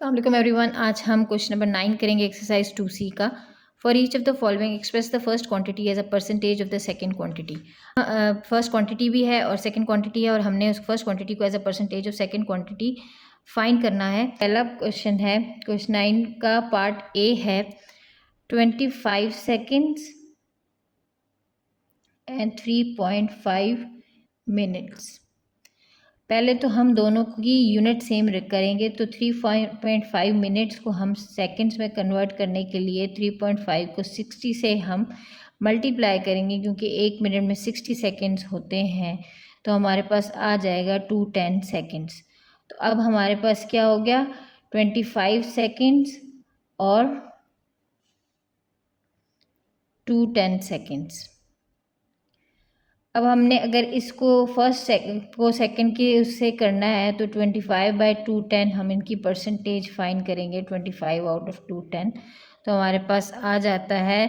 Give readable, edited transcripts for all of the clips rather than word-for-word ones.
अस्सलाम एवरीवन। आज हम क्वेश्चन नंबर 9 करेंगे एक्सरसाइज 2C का। For each of the following express the first quantity as a percentage of the second quantity. First quantity भी है और सेकंड क्वांटिटी है और हमने उस फर्स्ट क्वांटिटी को as a percentage of second quantity find करना है। पहला क्वेश्चन है, क्वेश्चन 9 का पार्ट ए है 25 सेकेंड्स एंड 3.5 मिनट्स। पहले तो हम दोनों की यूनिट सेम करेंगे, तो 3.5 मिनट्स को हम सेकंड्स में कन्वर्ट करने के लिए 3.5 को 60 से हम मल्टीप्लाई करेंगे, क्योंकि एक मिनट में 60 सेकंड्स होते हैं, तो हमारे पास आ जाएगा 210 सेकंड्स। तो अब हमारे पास क्या हो गया, 25 सेकंड्स और 210 सेकंड्स। अब हमने अगर इसको फर्स्ट को सेकंड की उससे करना है तो 25/210 हम इनकी परसेंटेज फाइंड करेंगे। 25 आउट ऑफ 210 तो हमारे पास आ जाता है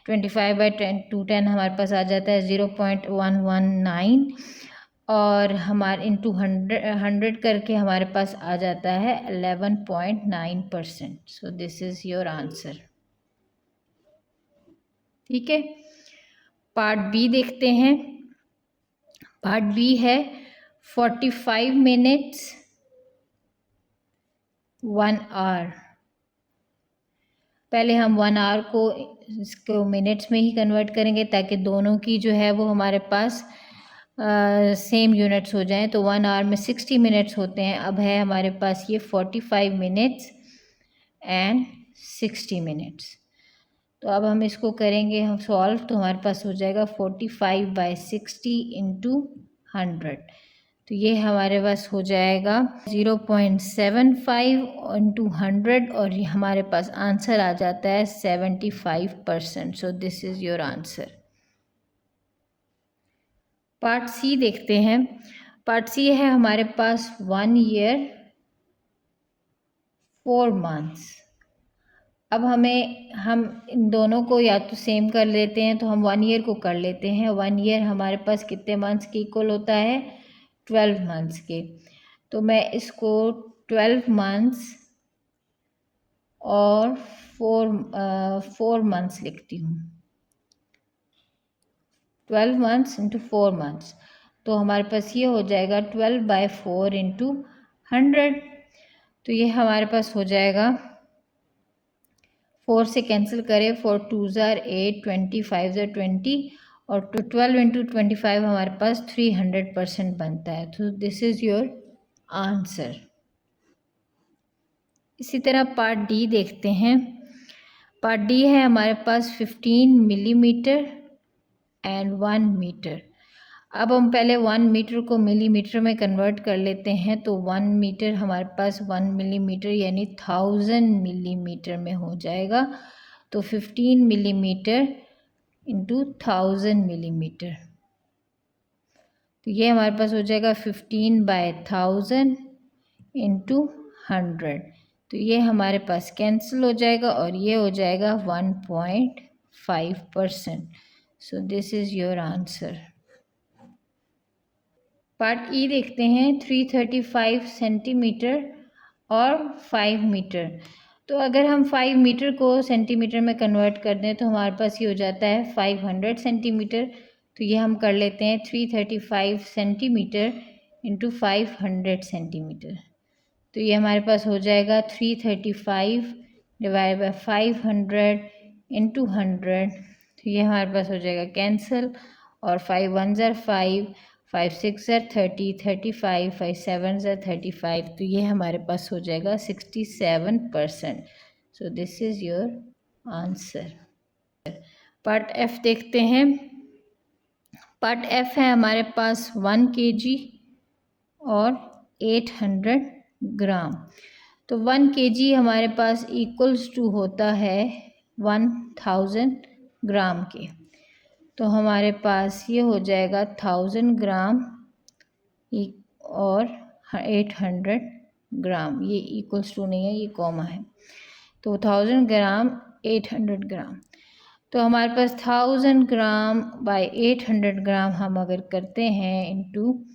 25/210 हमारे पास आ जाता है 0.119 और हमारे इंटू 100 करके हमारे पास आ जाता है 11.9%। सो दिस इज़ योर आंसर। ठीक है, पार्ट बी देखते हैं। पार्ट बी है 45 मिनट्स 1 आवर। पहले हम 1 आवर को इसको मिनट्स में ही कन्वर्ट करेंगे ताकि दोनों की जो है वो हमारे पास सेम यूनिट्स हो जाएं। तो 1 आवर में 60 मिनट्स होते हैं। अब है हमारे पास ये 45 मिनट्स एंड 60 मिनट्स। तो अब हम इसको करेंगे हम सॉल्व, तो हमारे पास हो जाएगा 45/60 इंटू 100। तो ये हमारे पास हो जाएगा 0.75 इंटू 100 और ये हमारे पास आंसर आ जाता है 75%। So this is your answer. Part C देखते हैं। पार्ट सी है हमारे पास 1 ईयर 4 मंथ्स। अब हम इन दोनों को या तो सेम कर लेते हैं, तो हम 1 ईयर को कर लेते हैं। 1 ईयर हमारे पास कितने मंथ्स के इक्वल होता है, 12 मंथ्स के। तो मैं इसको 12 मंथ्स और 4 मंथ्स लिखती हूँ। 12 मंथ्स इंटू 4 मंथ्स, तो हमारे पास ये हो जाएगा 12/4 इंटू 100। तो ये हमारे पास हो जाएगा 4 से कैंसिल करें, 4 2 ज़ार 8, 25 ज़ार 20 और 12 इंटू 25 हमारे पास 300% बनता है। तो दिस इज़ योर आंसर। इसी तरह पार्ट डी देखते हैं। पार्ट डी है हमारे पास 15 मिलीमीटर एंड 1 मीटर। अब हम पहले 1 मीटर को मिलीमीटर में कन्वर्ट कर लेते हैं। तो 1 मीटर हमारे पास 1 मिलीमीटर यानी 1000 मिलीमीटर में हो जाएगा। तो 15 मिलीमीटर इंटू 1000 मिलीमीटर, तो ये हमारे पास हो जाएगा 15/1000 इंटू 100। तो ये हमारे पास कैंसिल हो जाएगा और ये हो जाएगा 1.5%। So this is your answer. Part E देखते हैं 335 सेंटीमीटर और 5 मीटर। तो अगर हम 5 मीटर को सेंटीमीटर में कन्वर्ट कर दें तो हमारे पास ये हो जाता है 500 सेंटीमीटर। तो ये हम कर लेते हैं 335 सेंटीमीटर इंटू 500 सेंटीमीटर। तो ये हमारे पास हो जाएगा 335 डिवाइड बाई 500 इंटू 100। तो ये हमारे पास हो जाएगा कैंसिल और 5 1 ज़ार 5, 5 6 ज़ार 30, 35, 5 7 ज़ार 35। तो ये हमारे पास हो जाएगा 67%। सो this is your answer. Part F देखते हैं। पार्ट एफ है हमारे पास 1 kg और 800 ग्राम। तो 1 kg हमारे पास इक्वल्स टू होता है 1000 ग्राम के। तो हमारे पास ये हो जाएगा 1000 ग्राम और 800 ग्राम। ये इक्वल्स टू नहीं है, ये कॉमा है। तो 1000 ग्राम 800 ग्राम। तो हमारे पास 1000 ग्राम बाय 800 ग्राम हम अगर करते हैं इंटू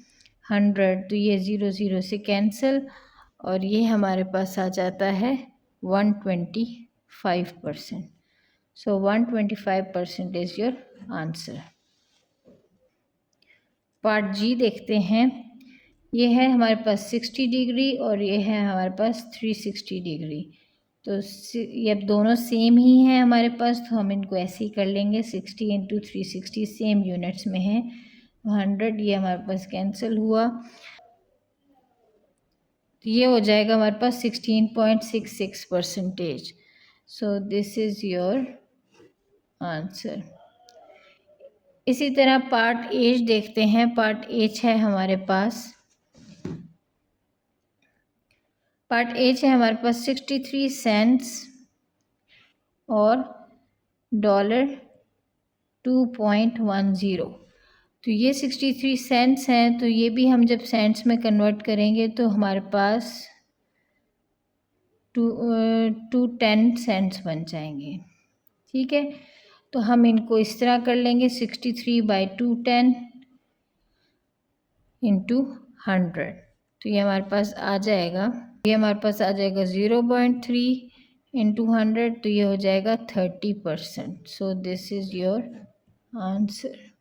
100, तो ये 0 0 से कैंसिल और ये हमारे पास आ जाता है 125%. So 125% is your answer. Part जी देखते हैं. ये है हमारे पास 60 डिग्री और ये है हमारे पास 360 डिग्री. तो ये अब दोनों सेम ही हैं हमारे पास, तो हम इनको ऐसे ही कर लेंगे. 60 इंटू 360 सेम यूनिट्स में है. 100 ये हमारे पास कैंसिल हुआ, तो ये हो जाएगा हमारे पास 16.66%. सो दिस इज़ योर आंसर. इसी तरह पार्ट एच देखते हैं. पार्ट एच है हमारे पास. पार्ट एच है हमारे पास 63 सेंट्स और $2.10. तो ये 63 सेंट्स हैं, तो ये भी हम जब सेंट्स में कन्वर्ट करेंगे तो हमारे पास 210 सेंट्स बन जाएंगे. ठीक है, तो हम इनको इस तरह कर लेंगे. 63/210 इंटू 100. तो ये हमारे पास आ जाएगा 0.3 इंटू 100. तो ये हो जाएगा 30%. सो दिस इज़ योर आंसर.